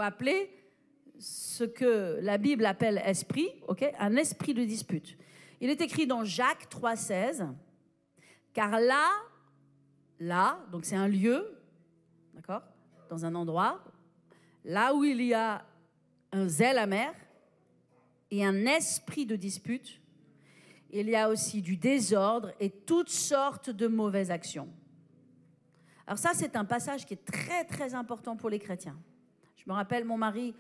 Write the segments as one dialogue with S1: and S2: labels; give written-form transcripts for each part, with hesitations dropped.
S1: rappeler ce que la Bible appelle esprit, okay? Un esprit de dispute. Il est écrit dans Jacques 3,16, car là, donc c'est un lieu, d'accord, dans un endroit, là où il y a un zèle amer et un esprit de dispute, il y a aussi du désordre et toutes sortes de mauvaises actions. Alors ça, c'est un passage qui est très, très important pour les chrétiens. Je me rappelle, mon mari,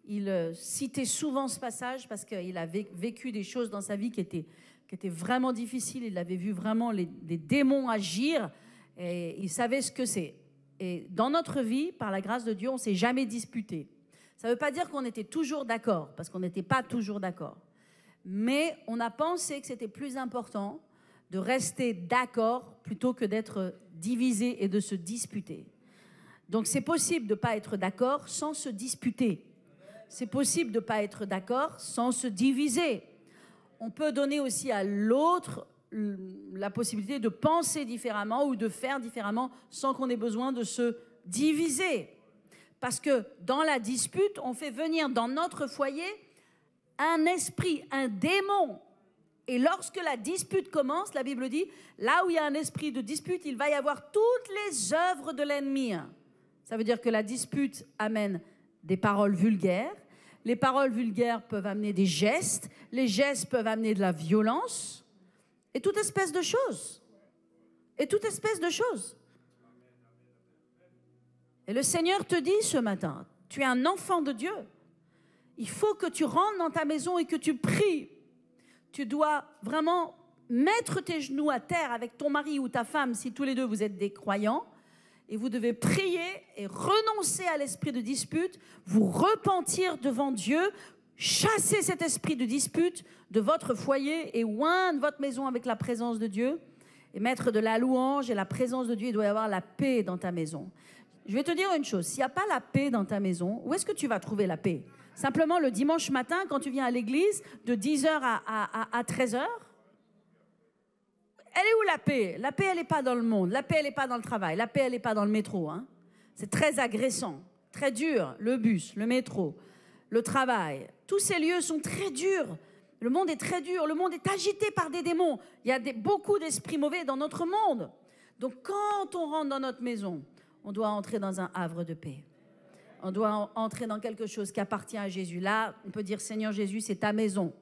S1: il citait souvent ce passage parce qu'il avait vécu des choses dans sa vie qui étaient vraiment difficiles. Il avait vu vraiment des démons agir et il savait ce que c'est. Et dans notre vie, par la grâce de Dieu, on ne s'est jamais disputé. Ça ne veut pas dire qu'on était toujours d'accord, parce qu'on n'était pas toujours d'accord. Mais on a pensé que c'était plus important de rester d'accord plutôt que d'être divisé et de se disputer. Donc c'est possible de ne pas être d'accord sans se disputer. C'est possible de ne pas être d'accord sans se diviser. On peut donner aussi à l'autre la possibilité de penser différemment ou de faire différemment sans qu'on ait besoin de se diviser. Parce que dans la dispute, on fait venir dans notre foyer un esprit, un démon. Et lorsque la dispute commence, la Bible dit, là où il y a un esprit de dispute, il va y avoir toutes les œuvres de l'ennemi. Ça veut dire que la dispute amène des paroles vulgaires. Les paroles vulgaires peuvent amener des gestes. Les gestes peuvent amener de la violence. Et toute espèce de choses. Et toute espèce de choses. Et le Seigneur te dit ce matin, tu es un enfant de Dieu. Il faut que tu rentres dans ta maison et que tu pries. Tu dois vraiment mettre tes genoux à terre avec ton mari ou ta femme, si tous les deux vous êtes des croyants. Et vous devez prier et renoncer à l'esprit de dispute, vous repentir devant Dieu, chasser cet esprit de dispute de votre foyer et oindre votre maison avec la présence de Dieu et mettre de la louange et la présence de Dieu. Il doit y avoir la paix dans ta maison. Je vais te dire une chose, s'il n'y a pas la paix dans ta maison, où est-ce que tu vas trouver la paix? Simplement le dimanche matin, quand tu viens à l'église, de 10h à 13h? Elle est où la paix? La paix, elle n'est pas dans le monde. La paix, elle n'est pas dans le travail. La paix, elle n'est pas dans le métro. Hein. C'est très agressant, très dur. Le bus, le métro, le travail. Tous ces lieux sont très durs. Le monde est très dur. Le monde est agité par des démons. Il y a beaucoup d'esprits mauvais dans notre monde. Donc, quand on rentre dans notre maison, on doit entrer dans un havre de paix. On doit entrer dans quelque chose qui appartient à Jésus. Là, on peut dire, Seigneur Jésus, c'est ta maison.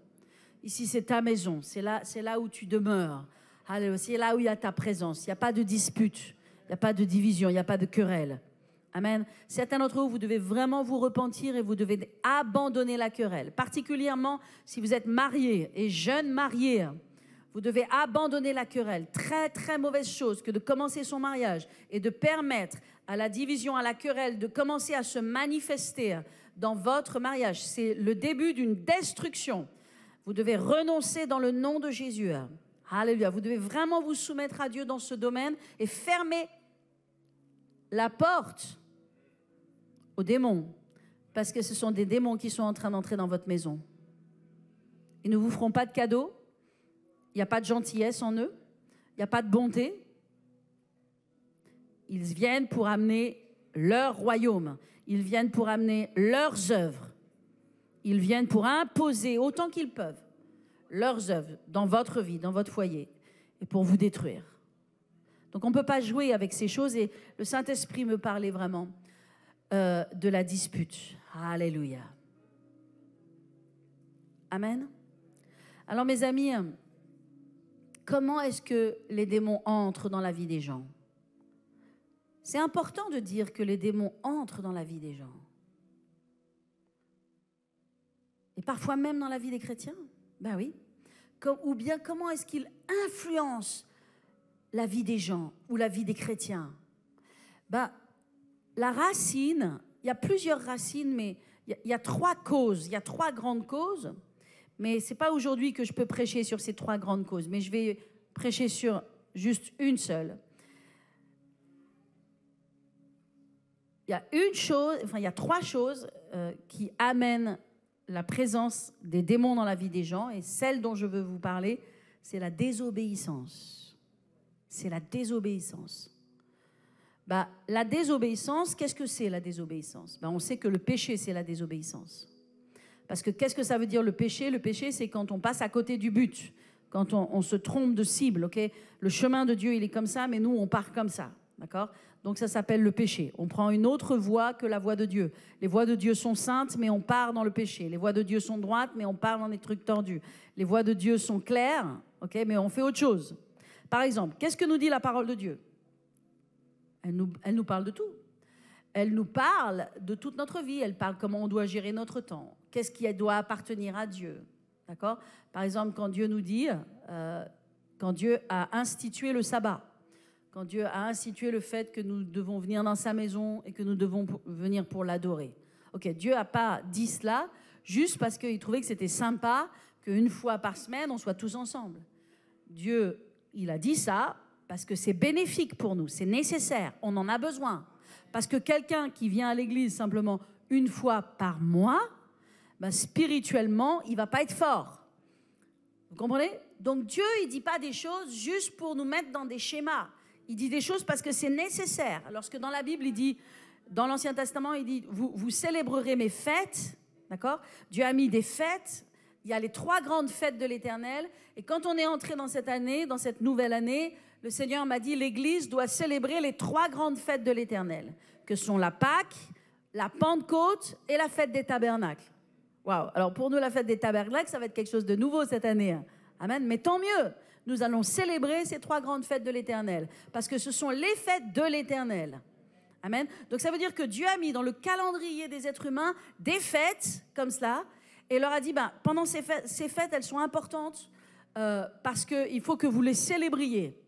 S1: Ici, c'est ta maison. C'est là où tu demeures. Alléluia. C'est là où il y a ta présence. Il n'y a pas de dispute. Il n'y a pas de division. Il n'y a pas de querelle. Amen. Certains d'entre vous, vous devez vraiment vous repentir et vous devez abandonner la querelle. Particulièrement si vous êtes mariés et jeunes mariés. Vous devez abandonner la querelle. Très, très mauvaise chose que de commencer son mariage et de permettre à la division, à la querelle, de commencer à se manifester dans votre mariage. C'est le début d'une destruction. Vous devez renoncer dans le nom de Jésus. Alléluia. Vous devez vraiment vous soumettre à Dieu dans ce domaine et fermer la porte aux démons. Parce que ce sont des démons qui sont en train d'entrer dans votre maison. Ils ne vous feront pas de cadeaux. Il n'y a pas de gentillesse en eux. Il n'y a pas de bonté. Ils viennent pour amener leur royaume. Ils viennent pour amener leurs œuvres. Ils viennent pour imposer autant qu'ils peuvent leurs œuvres dans votre vie, dans votre foyer, et pour vous détruire. Donc on ne peut pas jouer avec ces choses. Et le Saint-Esprit me parlait vraiment de la dispute. Alléluia. Amen. Alors mes amis, comment est-ce que les démons entrent dans la vie des gens? C'est important de dire que les démons entrent dans la vie des gens. Et parfois même dans la vie des chrétiens. Ben oui. Ou bien comment est-ce qu'ils influencent la vie des gens ou la vie des chrétiens? Ben, la racine, il y a plusieurs racines, mais il y a 3 causes. Il y a 3 grandes causes. Mais ce n'est pas aujourd'hui que je peux prêcher sur ces 3 grandes causes. Mais je vais prêcher sur juste une seule. Il y a il y a 3 choses qui amènent la présence des démons dans la vie des gens. Et celle dont je veux vous parler, c'est la désobéissance. C'est la désobéissance. Bah, la désobéissance, qu'est-ce que c'est la désobéissance? Bah, on sait que le péché, c'est la désobéissance. Parce que qu'est-ce que ça veut dire le péché? Le péché, c'est quand on passe à côté du but, quand on se trompe de cible. Okay, le chemin de Dieu, il est comme ça, mais nous, on part comme ça. D'accord? Donc ça s'appelle le péché. On prend une autre voie que la voie de Dieu. Les voies de Dieu sont saintes, mais on part dans le péché. Les voies de Dieu sont droites, mais on part dans des trucs tordus. Les voies de Dieu sont claires, okay, mais on fait autre chose. Par exemple, qu'est-ce que nous dit la parole de Dieu? Elle nous parle de tout. Elle nous parle de toute notre vie. Elle parle comment on doit gérer notre temps. Qu'est-ce qui doit appartenir à Dieu. D'accord? Par exemple, quand Dieu nous dit, quand Dieu a institué le sabbat, quand Dieu a institué le fait que nous devons venir dans sa maison et que nous devons venir pour l'adorer. Ok, Dieu n'a pas dit cela juste parce qu'il trouvait que c'était sympa qu'une fois par semaine, on soit tous ensemble. Dieu, il a dit ça parce que c'est bénéfique pour nous, c'est nécessaire, on en a besoin. Parce que quelqu'un qui vient à l'église simplement une fois par mois, ben spirituellement, il ne va pas être fort. Vous comprenez? Donc Dieu, il ne dit pas des choses juste pour nous mettre dans des schémas. Il dit des choses parce que c'est nécessaire. Lorsque dans la Bible, il dit, dans l'Ancien Testament, il dit, vous célébrerez mes fêtes, d'accord? Dieu a mis des fêtes. Il y a les 3 grandes fêtes de l'Éternel. Et quand on est entré dans cette année, dans cette nouvelle année, le Seigneur m'a dit, l'Église doit célébrer les 3 grandes fêtes de l'Éternel, que sont la Pâque, la Pentecôte et la fête des Tabernacles. Waouh! Alors pour nous, la fête des Tabernacles, ça va être quelque chose de nouveau cette année. Amen. Mais tant mieux. Nous allons célébrer ces 3 grandes fêtes de l'Éternel, parce que ce sont les fêtes de l'Éternel. Amen. Donc ça veut dire que Dieu a mis dans le calendrier des êtres humains des fêtes comme cela, et leur a dit, ben, pendant ces fêtes, elles sont importantes, parce qu'il faut que vous les célébriez.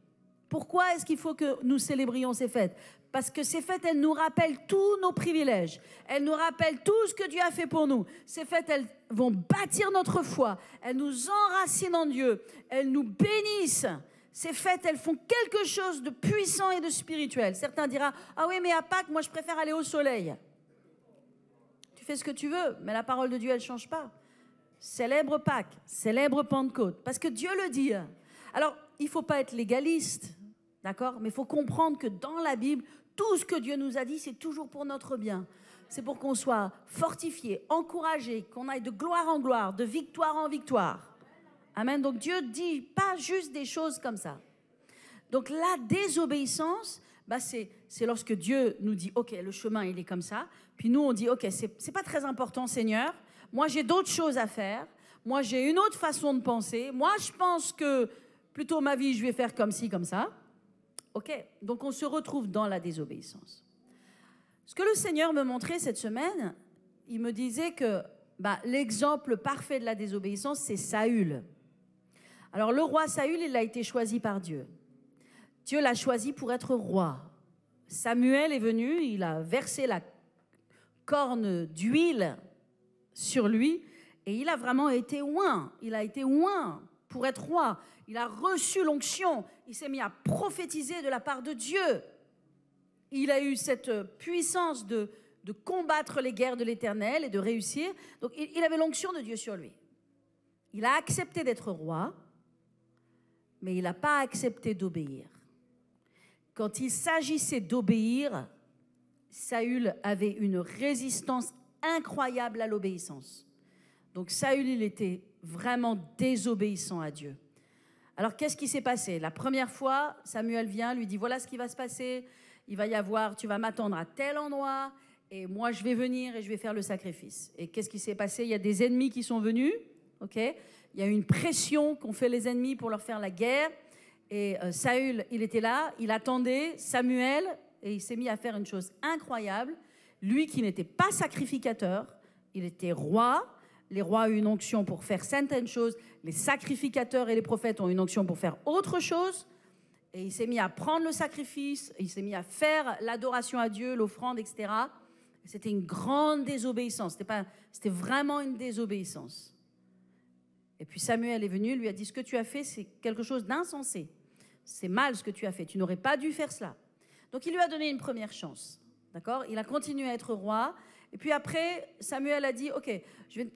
S1: Pourquoi est-ce qu'il faut que nous célébrions ces fêtes? Parce que ces fêtes, elles nous rappellent tous nos privilèges. Elles nous rappellent tout ce que Dieu a fait pour nous. Ces fêtes, elles vont bâtir notre foi. Elles nous enracinent en Dieu. Elles nous bénissent. Ces fêtes, elles font quelque chose de puissant et de spirituel. Certains diront, ah oui, mais à Pâques, moi, je préfère aller au soleil. Tu fais ce que tu veux, mais la parole de Dieu, elle ne change pas. Célèbre Pâques, célèbre Pentecôte, parce que Dieu le dit. Alors, il ne faut pas être légaliste, d'accord? Mais il faut comprendre que dans la Bible, tout ce que Dieu nous a dit, c'est toujours pour notre bien. C'est pour qu'on soit fortifié, encouragé, qu'on aille de gloire en gloire, de victoire en victoire. Amen. Donc Dieu ne dit pas juste des choses comme ça. Donc la désobéissance, bah c'est lorsque Dieu nous dit, ok, le chemin il est comme ça. Puis nous on dit, ok, c'est pas très important Seigneur. Moi j'ai d'autres choses à faire. Moi j'ai une autre façon de penser. Moi je pense que plutôt ma vie je vais faire comme ci, comme ça. Ok, donc on se retrouve dans la désobéissance. Ce que le Seigneur me montrait cette semaine, il me disait que l'exemple parfait de la désobéissance, c'est Saül. Alors le roi Saül, il a été choisi par Dieu. Dieu l'a choisi pour être roi. Samuel est venu, il a versé la corne d'huile sur lui et il a vraiment été oint. Il a été oint pour être roi. Il a reçu l'onction. Il s'est mis à prophétiser de la part de Dieu. Il a eu cette puissance de combattre les guerres de l'Éternel et de réussir. Donc il avait l'onction de Dieu sur lui. Il a accepté d'être roi, mais il n'a pas accepté d'obéir. Quand il s'agissait d'obéir, Saül avait une résistance incroyable à l'obéissance. Donc Saül, il était vraiment désobéissant à Dieu. Alors qu'est-ce qui s'est passé? La première fois, Samuel vient, lui dit, voilà ce qui va se passer. Il va y avoir, tu vas m'attendre à tel endroit, et moi je vais venir et je vais faire le sacrifice. Et qu'est-ce qui s'est passé? Il y a des ennemis qui sont venus, ok? Il y a eu une pression qu'ont fait les ennemis pour leur faire la guerre. Et Saül, il était là, il attendait Samuel, et il s'est mis à faire une chose incroyable. Lui qui n'était pas sacrificateur, il était roi. Les rois ont une onction pour faire certaines choses. Les sacrificateurs et les prophètes ont une onction pour faire autre chose. Et il s'est mis à prendre le sacrifice, il s'est mis à faire l'adoration à Dieu, l'offrande, etc. C'était une grande désobéissance. C'était vraiment une désobéissance. Et puis Samuel est venu, lui a dit, ce que tu as fait, c'est quelque chose d'insensé. C'est mal ce que tu as fait, tu n'aurais pas dû faire cela. Donc il lui a donné une première chance. D'accord? Il a continué à être roi. Et puis après, Samuel a dit, ok,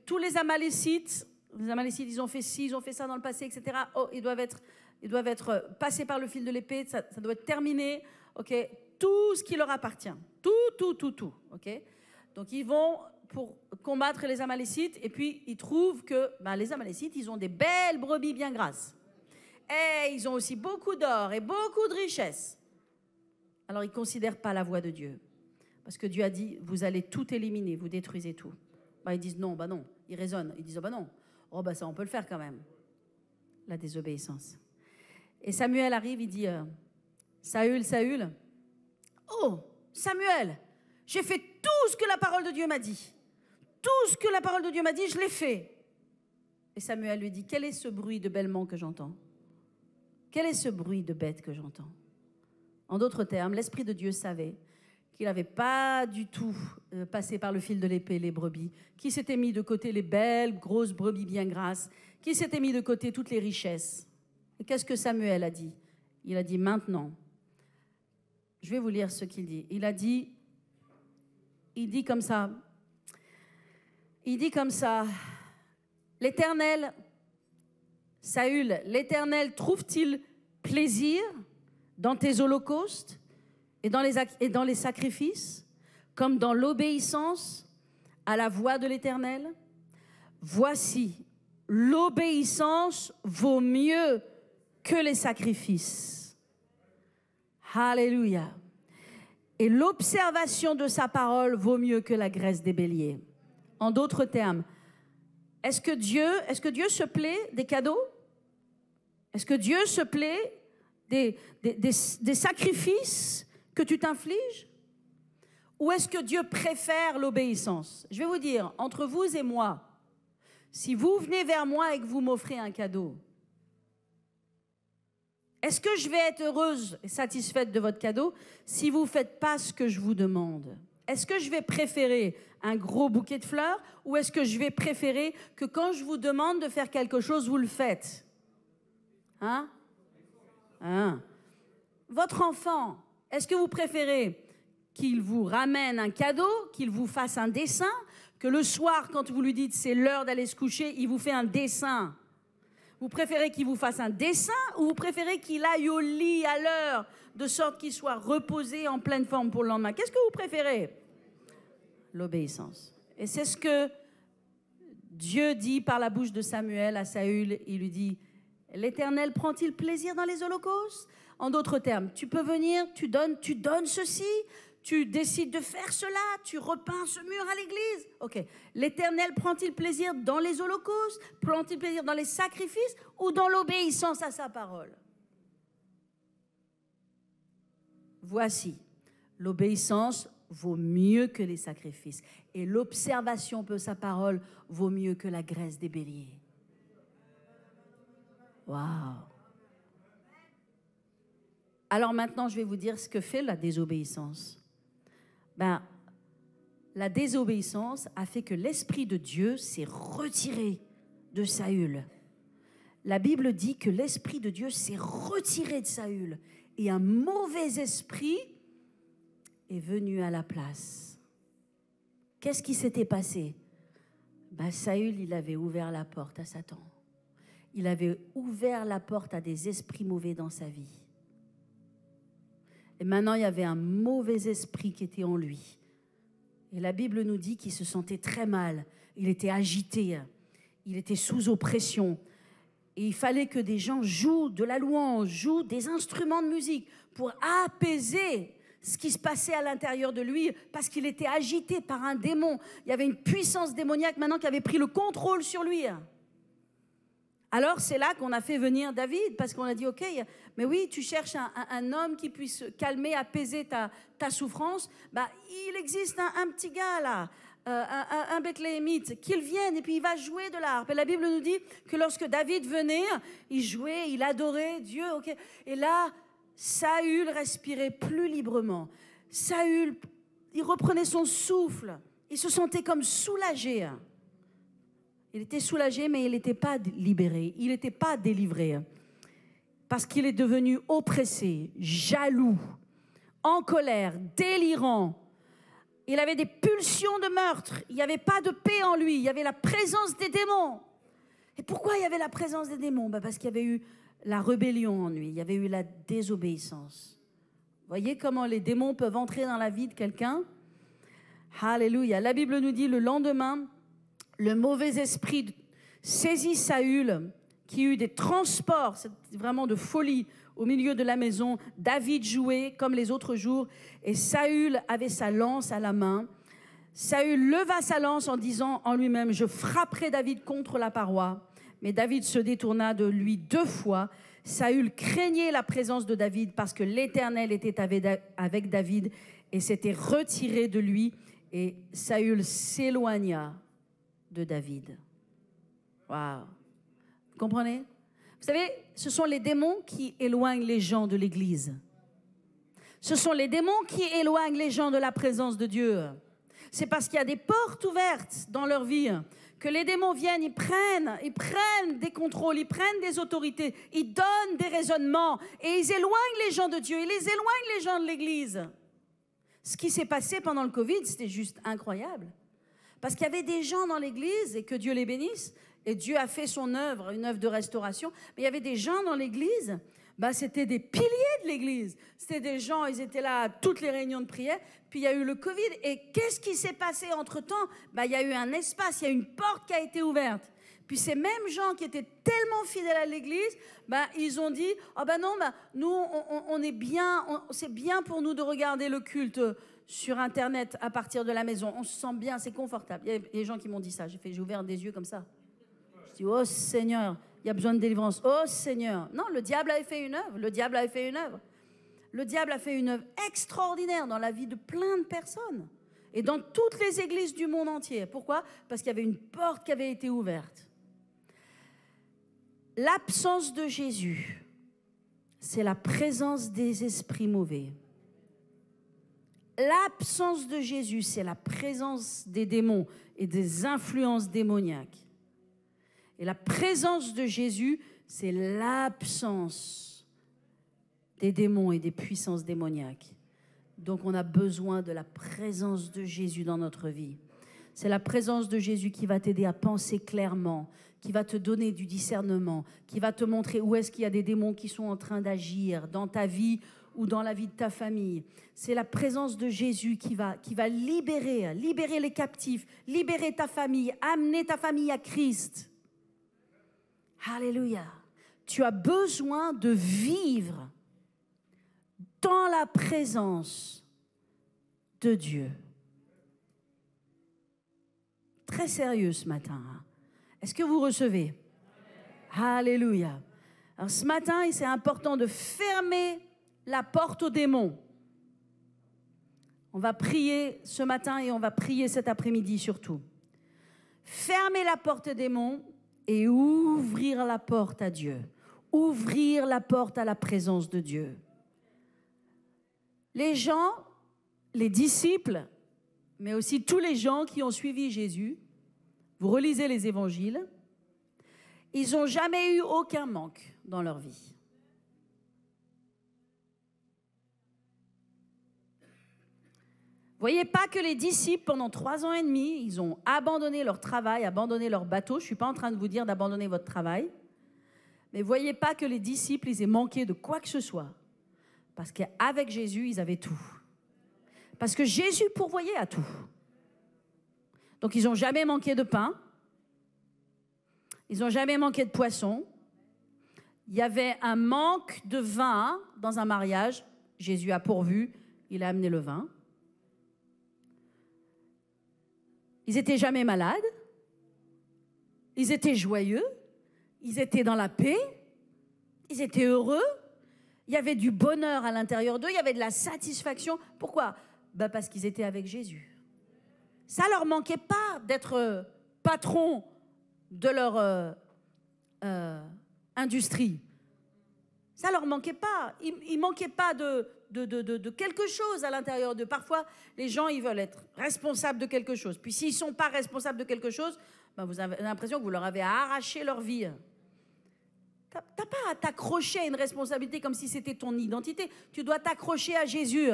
S1: tous les Amalécites, ils ont fait ci, ils ont fait ça dans le passé, etc. Oh, ils doivent être Ils doivent être passés par le fil de l'épée, ça doit être terminé. Ok, tout ce qui leur appartient. Tout. Ok. Donc ils vont pour combattre les Amalécites et puis ils trouvent que les Amalécites, ils ont des belles brebis bien grasses. Et ils ont aussi beaucoup d'or et beaucoup de richesses. Alors ils ne considèrent pas la voix de Dieu. Parce que Dieu a dit, vous allez tout éliminer, vous détruisez tout. Ils disent non, non. Ils raisonnent, ils disent non. Ça on peut le faire quand même. La désobéissance. Et Samuel arrive, il dit, Saül, oh Samuel, j'ai fait tout ce que la parole de Dieu m'a dit. Tout ce que la parole de Dieu m'a dit, je l'ai fait. Et Samuel lui dit, quel est ce bruit de bêlement que j'entends? Quel est ce bruit de bête que j'entends? En d'autres termes, l'Esprit de Dieu savait qu'il n'avait pas du tout passé par le fil de l'épée les brebis, qu'il s'était mis de côté les belles, grosses brebis bien grasses, qu'il s'était mis de côté toutes les richesses. Et qu'est-ce que Samuel a dit? Il a dit maintenant, je vais vous lire ce qu'il dit. Il dit comme ça, l'Éternel, Saül, l'Éternel trouve-t-il plaisir dans tes holocaustes et dans les sacrifices, comme dans l'obéissance à la voix de l'Éternel? Voici, l'obéissance vaut mieux que les sacrifices. Alléluia. Et l'observation de sa parole vaut mieux que la graisse des béliers. En d'autres termes, est-ce que Dieu se plaît des cadeaux? Est-ce que Dieu se plaît des sacrifices que tu t'infliges? Ou est-ce que Dieu préfère l'obéissance? Je vais vous dire, entre vous et moi, si vous venez vers moi et que vous m'offrez un cadeau, est-ce que je vais être heureuse et satisfaite de votre cadeau si vous ne faites pas ce que je vous demande? Est-ce que je vais préférer un gros bouquet de fleurs ou est-ce que je vais préférer que quand je vous demande de faire quelque chose, vous le faites? Votre enfant, est-ce que vous préférez qu'il vous ramène un cadeau, qu'il vous fasse un dessin, que le soir, quand vous lui dites c'est l'heure d'aller se coucher, il vous fait un dessin? Vous préférez qu'il vous fasse un dessin ou vous préférez qu'il aille au lit à l'heure, de sorte qu'il soit reposé en pleine forme pour le lendemain? Qu'est-ce que vous préférez? L'obéissance. Et c'est ce que Dieu dit par la bouche de Samuel à Saül. Il lui dit, l'Éternel prend-il plaisir dans les holocaustes? En d'autres termes, tu peux venir, tu donnes ceci, tu décides de faire cela, tu repeins ce mur à l'église. Ok. L'Éternel prend-il plaisir dans les holocaustes? Prend-il plaisir dans les sacrifices ou dans l'obéissance à sa parole? Voici, l'obéissance vaut mieux que les sacrifices et l'observation de sa parole vaut mieux que la graisse des béliers. Waouh! Alors maintenant, je vais vous dire ce que fait la désobéissance. La désobéissance a fait que l'Esprit de Dieu s'est retiré de Saül. La Bible dit que l'Esprit de Dieu s'est retiré de Saül et un mauvais esprit est venu à la place. Qu'est-ce qui s'était passé? Saül, il avait ouvert la porte à Satan. Il avait ouvert la porte à des esprits mauvais dans sa vie. Et maintenant, il y avait un mauvais esprit qui était en lui. Et la Bible nous dit qu'il se sentait très mal. Il était agité. Il était sous oppression. Et il fallait que des gens jouent de la louange, jouent des instruments de musique pour apaiser ce qui se passait à l'intérieur de lui, parce qu'il était agité par un démon. Il y avait une puissance démoniaque maintenant qui avait pris le contrôle sur lui. Alors c'est là qu'on a fait venir David, parce qu'on a dit, ok, mais oui, tu cherches un homme qui puisse calmer, apaiser ta souffrance. Il existe un petit gars là, un Bethléemite, qu'il vienne et puis il va jouer de l'harpe. Et la Bible nous dit que lorsque David venait, il jouait, il adorait Dieu. Okay. Et là, Saül respirait plus librement. Saül, il reprenait son souffle. Il se sentait comme soulagé. Il était soulagé, mais il n'était pas libéré. Il n'était pas délivré. Parce qu'il est devenu oppressé, jaloux, en colère, délirant. Il avait des pulsions de meurtre. Il n'y avait pas de paix en lui. Il y avait la présence des démons. Et pourquoi il y avait la présence des démons? Parce qu'il y avait eu la rébellion en lui, il y avait eu la désobéissance. Voyez comment les démons peuvent entrer dans la vie de quelqu'un? Alléluia. La Bible nous dit, le lendemain, le mauvais esprit saisit Saül, qui eut des transports, c'est vraiment de folie, au milieu de la maison. David jouait comme les autres jours, et Saül avait sa lance à la main. Saül leva sa lance en disant en lui-même, je frapperai David contre la paroi. Mais David se détourna de lui 2 fois. Saül craignait la présence de David parce que l'Éternel était avec David et s'était retiré de lui. Et Saül s'éloigna de David. Waouh! Vous comprenez? Vous savez, ce sont les démons qui éloignent les gens de l'Église. Ce sont les démons qui éloignent les gens de la présence de Dieu. C'est parce qu'il y a des portes ouvertes dans leur vie que les démons viennent, ils prennent des contrôles, ils prennent des autorités, ils donnent des raisonnements et ils éloignent les gens de Dieu, ils les éloignent les gens de l'Église. Ce qui s'est passé pendant le Covid, c'était juste incroyable. Parce qu'il y avait des gens dans l'Église, et que Dieu les bénisse, et Dieu a fait son œuvre, une œuvre de restauration, mais il y avait des gens dans l'Église, c'était des piliers de l'Église. C'était des gens, ils étaient là à toutes les réunions de prière. Puis il y a eu le Covid. Et qu'est-ce qui s'est passé entre-temps? Il y a eu un espace, il y a une porte qui a été ouverte. Puis ces mêmes gens qui étaient tellement fidèles à l'Église, ils ont dit, nous, on est bien, c'est bien pour nous de regarder le culte sur Internet à partir de la maison. On se sent bien, c'est confortable. Il y a des gens qui m'ont dit ça. J'ai ouvert des yeux comme ça. Je dis, oh Seigneur, il y a besoin de délivrance. Oh Seigneur. Non, le diable avait fait une œuvre. Le diable avait fait une œuvre. Le diable a fait une œuvre extraordinaire dans la vie de plein de personnes. Et dans toutes les églises du monde entier. Pourquoi? Parce qu'il y avait une porte qui avait été ouverte. L'absence de Jésus, c'est la présence des esprits mauvais. L'absence de Jésus, c'est la présence des démons et des influences démoniaques. Et la présence de Jésus, c'est l'absence des démons et des puissances démoniaques. Donc on a besoin de la présence de Jésus dans notre vie. C'est la présence de Jésus qui va t'aider à penser clairement, qui va te donner du discernement, qui va te montrer où est-ce qu'il y a des démons qui sont en train d'agir dans ta vie ou dans la vie de ta famille. C'est la présence de Jésus qui va libérer les captifs, libérer ta famille, amener ta famille à Christ. Alléluia. Tu as besoin de vivre dans la présence de Dieu. Très sérieux ce matin. Est-ce que vous recevez? Alléluia. Alors ce matin, c'est important de fermer la porte aux démons. On va prier ce matin et on va prier cet après-midi surtout. Fermer la porte aux démons et ouvrir la porte à Dieu. Ouvrir la porte à la présence de Dieu. Les gens, les disciples, mais aussi tous les gens qui ont suivi Jésus, vous relisez les évangiles, ils n'ont jamais eu aucun manque dans leur vie. Voyez pas que les disciples, pendant 3 ans et demi, ils ont abandonné leur travail, abandonné leur bateau. Je ne suis pas en train de vous dire d'abandonner votre travail. Mais voyez pas que les disciples, ils aient manqué de quoi que ce soit. Parce qu'avec Jésus, ils avaient tout. Parce que Jésus pourvoyait à tout. Donc, ils n'ont jamais manqué de pain. Ils n'ont jamais manqué de poisson. Il y avait un manque de vin dans un mariage. Jésus a pourvu, il a amené le vin. Ils n'étaient jamais malades. Ils étaient joyeux. Ils étaient dans la paix. Ils étaient heureux. Il y avait du bonheur à l'intérieur d'eux. Il y avait de la satisfaction. Pourquoi? Parce qu'ils étaient avec Jésus. Ça ne leur manquait pas d'être patron de leur industrie. Ça ne leur manquait pas. Il ne manquait pas de quelque chose à l'intérieur d'eux. Parfois, les gens, ils veulent être responsables de quelque chose. Puis s'ils ne sont pas responsables de quelque chose, vous avez l'impression que vous leur avez arraché leur vie. Tu n'as pas à t'accrocher à une responsabilité comme si c'était ton identité. Tu dois t'accrocher à Jésus.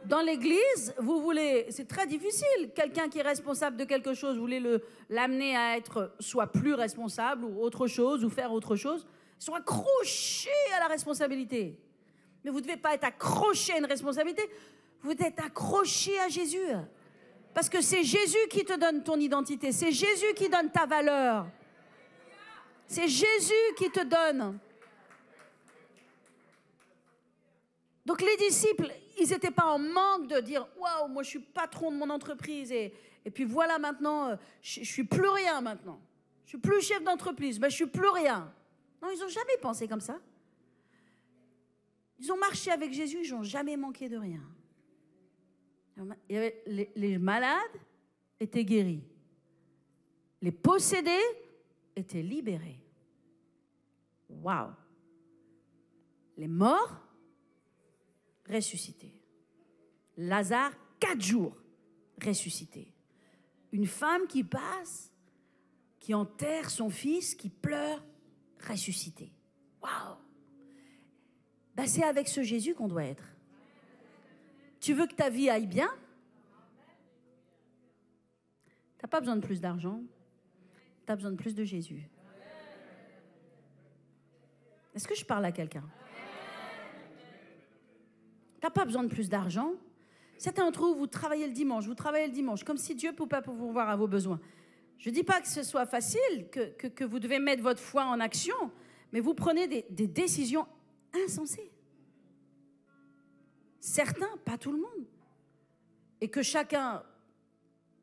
S1: Dans l'église, vous voulez, c'est très difficile. Quelqu'un qui est responsable de quelque chose, vous voulez l'amener à être soit plus responsable ou autre chose, ou faire autre chose. Ils sont accrochés à la responsabilité. Mais vous ne devez pas être accroché à une responsabilité. Vous devez être accroché à Jésus. Parce que c'est Jésus qui te donne ton identité. C'est Jésus qui donne ta valeur. C'est Jésus qui te donne. Donc les disciples, ils n'étaient pas en manque de dire « Waouh, moi je suis patron de mon entreprise et puis voilà maintenant, je ne suis plus rien maintenant. Je ne suis plus chef d'entreprise, ben, je ne suis plus rien. » Non, ils n'ont jamais pensé comme ça. Ils ont marché avec Jésus, ils n'ont jamais manqué de rien. Il y avait les malades étaient guéris. Les possédés étaient libérés. Waouh! Les morts ressuscité. Lazare, 4 jours, ressuscité. Une femme qui passe, qui enterre son fils, qui pleure, ressuscité. Waouh! Ben, c'est avec ce Jésus qu'on doit être. Tu veux que ta vie aille bien? Tu n'as pas besoin de plus d'argent. Tu as besoin de plus de Jésus. Est-ce que je parle à quelqu'un? Tu n'as pas besoin de plus d'argent. Certains d'entre vous, vous travaillez le dimanche, comme si Dieu ne pouvait pas pourvoir à vos besoins. Je ne dis pas que ce soit facile, que vous devez mettre votre foi en action, mais vous prenez des décisions insensées. Certains, pas tout le monde. Et que chacun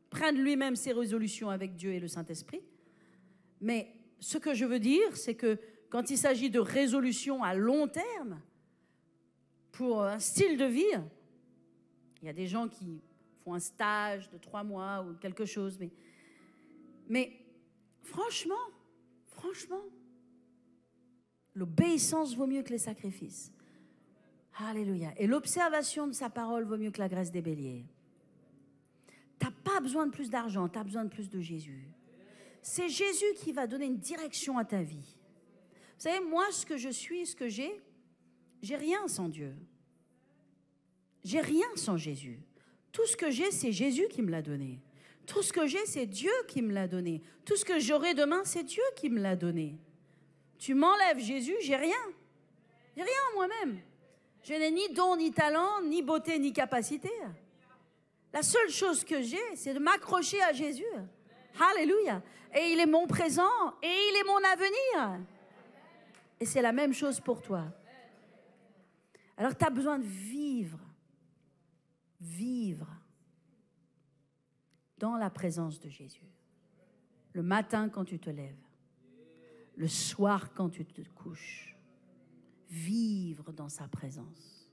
S1: prenne lui-même ses résolutions avec Dieu et le Saint-Esprit. Mais ce que je veux dire, c'est que quand il s'agit de résolutions à long terme, pour un style de vie, il y a des gens qui font un stage de 3 mois ou quelque chose, mais franchement, l'obéissance vaut mieux que les sacrifices. Alléluia. Et l'observation de sa parole vaut mieux que la graisse des béliers. Tu n'as pas besoin de plus d'argent, tu as besoin de plus de Jésus. C'est Jésus qui va donner une direction à ta vie. Vous savez, moi, ce que je suis, ce que j'ai rien sans Dieu. J'ai rien sans Jésus. Tout ce que j'ai, c'est Jésus qui me l'a donné. Tout ce que j'ai, c'est Dieu qui me l'a donné. Tout ce que j'aurai demain, c'est Dieu qui me l'a donné. Tu m'enlèves Jésus, j'ai rien. J'ai rien en moi-même. Je n'ai ni don, ni talent, ni beauté, ni capacité. La seule chose que j'ai, c'est de m'accrocher à Jésus. Alléluia. Et il est mon présent et il est mon avenir. Et c'est la même chose pour toi. Alors tu as besoin de vivre dans la présence de Jésus. Le matin quand tu te lèves, le soir quand tu te couches, vivre dans sa présence.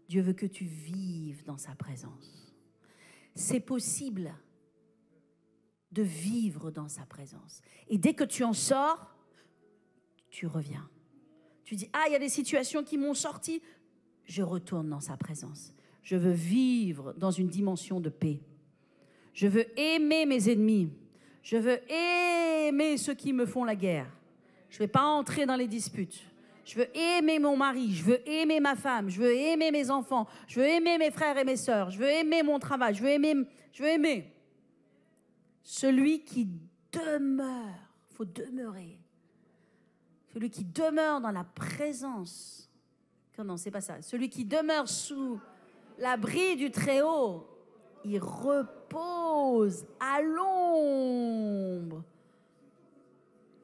S1: Dieu veut que tu vives dans sa présence. C'est possible de vivre dans sa présence. Et dès que tu en sors, tu reviens. Tu dis, il y a des situations qui m'ont sorti, je retourne dans sa présence. Je veux vivre dans une dimension de paix. Je veux aimer mes ennemis. Je veux aimer ceux qui me font la guerre. Je ne vais pas entrer dans les disputes. Je veux aimer mon mari. Je veux aimer ma femme. Je veux aimer mes enfants. Je veux aimer mes frères et mes sœurs. Je veux aimer mon travail. Je veux aimer. Celui qui demeure. Il faut demeurer. Celui qui demeure dans la présence. Non, c'est pas ça. Celui qui demeure sous l'abri du Très-Haut, il repose à l'ombre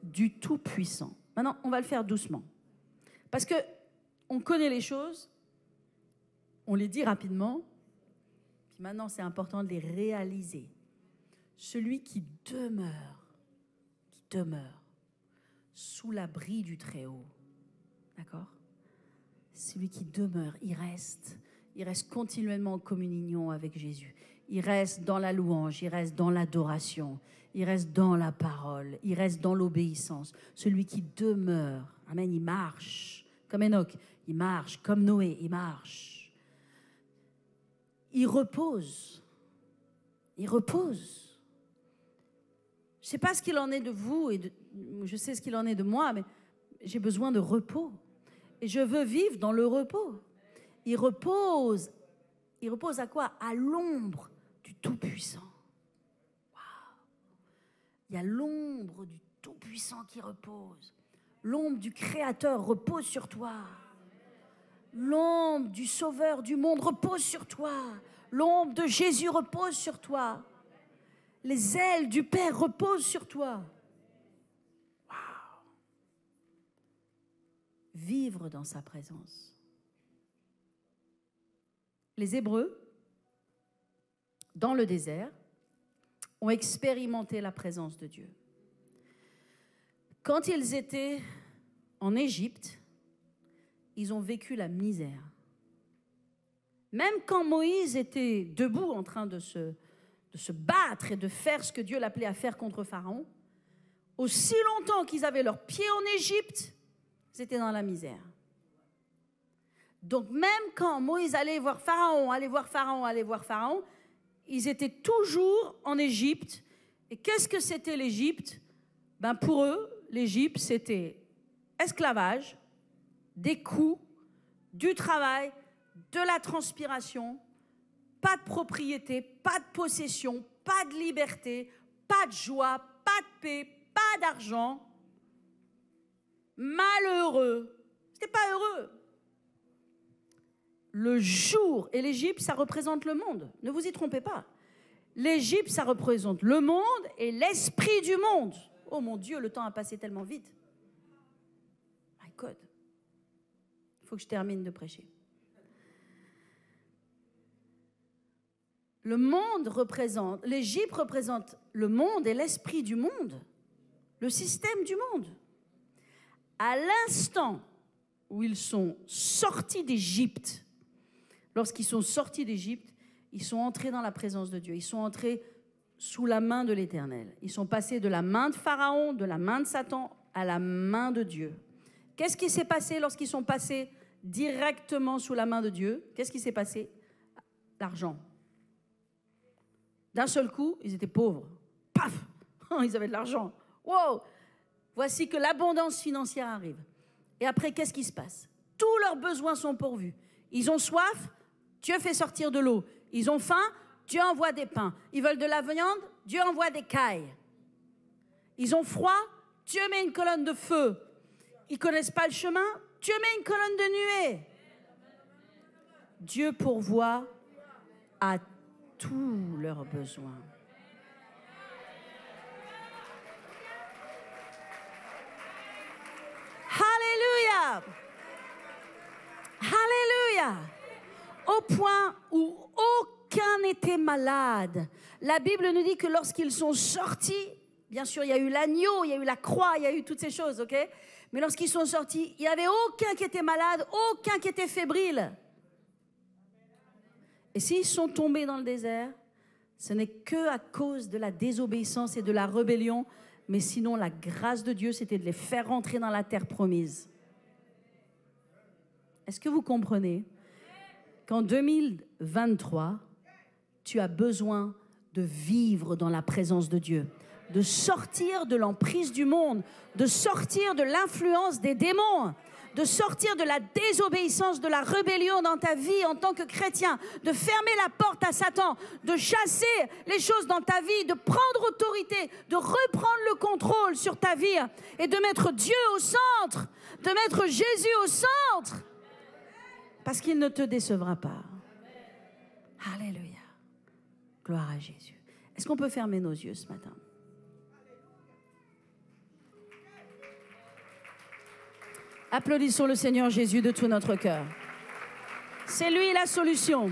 S1: du Tout-Puissant. Maintenant, on va le faire doucement. Parce que on connaît les choses, on les dit rapidement, puis maintenant, c'est important de les réaliser. Celui qui demeure sous l'abri du Très-Haut. D'accord? Celui qui demeure, il reste continuellement en communion avec Jésus. Il reste dans la louange, il reste dans l'adoration, il reste dans la parole, il reste dans l'obéissance. Celui qui demeure, amen, il marche comme Enoch, il marche comme Noé, il marche. Il repose. Je ne sais pas ce qu'il en est de vous, je sais ce qu'il en est de moi, mais j'ai besoin de repos. Et je veux vivre dans le repos. Il repose Il repose à quoi? À l'ombre du Tout-Puissant. Waouh! Il y a l'ombre du Tout-Puissant qui repose. L'ombre du Créateur repose sur toi. L'ombre du Sauveur du monde repose sur toi. L'ombre de Jésus repose sur toi. Les ailes du Père reposent sur toi. Waouh! Vivre dans sa présence. Les Hébreux, dans le désert, ont expérimenté la présence de Dieu. Quand ils étaient en Égypte, ils ont vécu la misère. Même quand Moïse était debout en train de se battre et de faire ce que Dieu l'appelait à faire contre Pharaon, aussi longtemps qu'ils avaient leurs pieds en Égypte, ils étaient dans la misère. Donc même quand Moïse allait voir Pharaon, ils étaient toujours en Égypte. Et qu'est-ce que c'était l'Égypte? Pour eux, l'Égypte, c'était esclavage, des coups, du travail, de la transpiration, pas de propriété, pas de possession, pas de liberté, pas de joie, pas de paix, pas d'argent. Malheureux. C'était pas heureux. Le jour, et l'Égypte, ça représente le monde. Ne vous y trompez pas. L'Égypte, ça représente le monde et l'esprit du monde. Oh mon Dieu, le temps a passé tellement vite. My God. Il faut que je termine de prêcher. L'Égypte représente le monde et l'esprit du monde, le système du monde. À l'instant où ils sont sortis d'Égypte, lorsqu'ils sont sortis d'Égypte, ils sont entrés dans la présence de Dieu. Ils sont entrés sous la main de l'Éternel. Ils sont passés de la main de Pharaon, de la main de Satan, à la main de Dieu. Qu'est-ce qui s'est passé lorsqu'ils sont passés directement sous la main de Dieu? Qu'est-ce qui s'est passé? L'argent. D'un seul coup, ils étaient pauvres. Paf! Ils avaient de l'argent. Wow! Voici que l'abondance financière arrive. Et après, qu'est-ce qui se passe? Tous leurs besoins sont pourvus. Ils ont soif, Dieu fait sortir de l'eau. Ils ont faim, Dieu envoie des pains. Ils veulent de la viande, Dieu envoie des cailles. Ils ont froid, Dieu met une colonne de feu. Ils ne connaissent pas le chemin, Dieu met une colonne de nuée. Dieu pourvoit à tous leurs besoins. Alléluia! Alléluia! Au point où aucun n'était malade. La Bible nous dit que lorsqu'ils sont sortis, bien sûr, il y a eu l'agneau, il y a eu la croix, il y a eu toutes ces choses, ok? Mais lorsqu'ils sont sortis, il n'y avait aucun qui était malade, aucun qui était fébrile. Et s'ils sont tombés dans le désert, ce n'est que à cause de la désobéissance et de la rébellion, mais sinon la grâce de Dieu, c'était de les faire rentrer dans la terre promise. Est-ce que vous comprenez qu'en 2023, tu as besoin de vivre dans la présence de Dieu, de sortir de l'emprise du monde, de sortir de l'influence des démons, de sortir de la désobéissance, de la rébellion dans ta vie en tant que chrétien, de fermer la porte à Satan, de chasser les choses dans ta vie, de prendre autorité, de reprendre le contrôle sur ta vie et de mettre Dieu au centre, de mettre Jésus au centre, parce qu'il ne te décevra pas. Alléluia. Gloire à Jésus. Est-ce qu'on peut fermer nos yeux ce matin? Applaudissons le Seigneur Jésus de tout notre cœur. C'est lui la solution.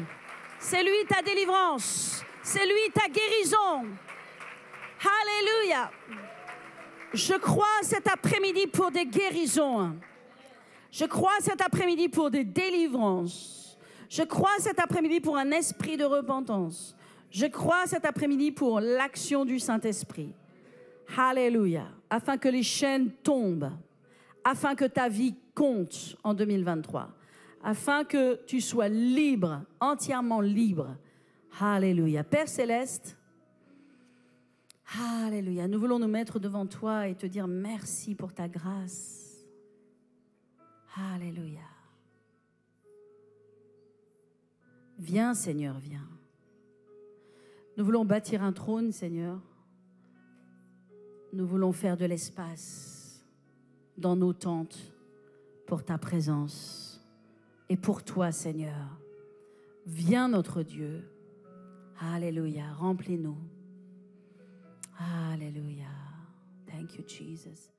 S1: C'est lui ta délivrance. C'est lui ta guérison. Alléluia. Je crois cet après-midi pour des guérisons. Je crois cet après-midi pour des délivrances. Je crois cet après-midi pour un esprit de repentance. Je crois cet après-midi pour l'action du Saint-Esprit. Alléluia. Afin que les chaînes tombent. Afin que ta vie compte en 2023. Afin que tu sois libre, entièrement libre. Alléluia. Père Céleste, alléluia. Nous voulons nous mettre devant toi et te dire merci pour ta grâce. Alléluia. Viens, Seigneur, viens. Nous voulons bâtir un trône, Seigneur. Nous voulons faire de l'espace dans nos tentes pour ta présence et pour toi, Seigneur. Viens, notre Dieu. Alléluia. Remplis-nous. Alléluia. Thank you, Jesus.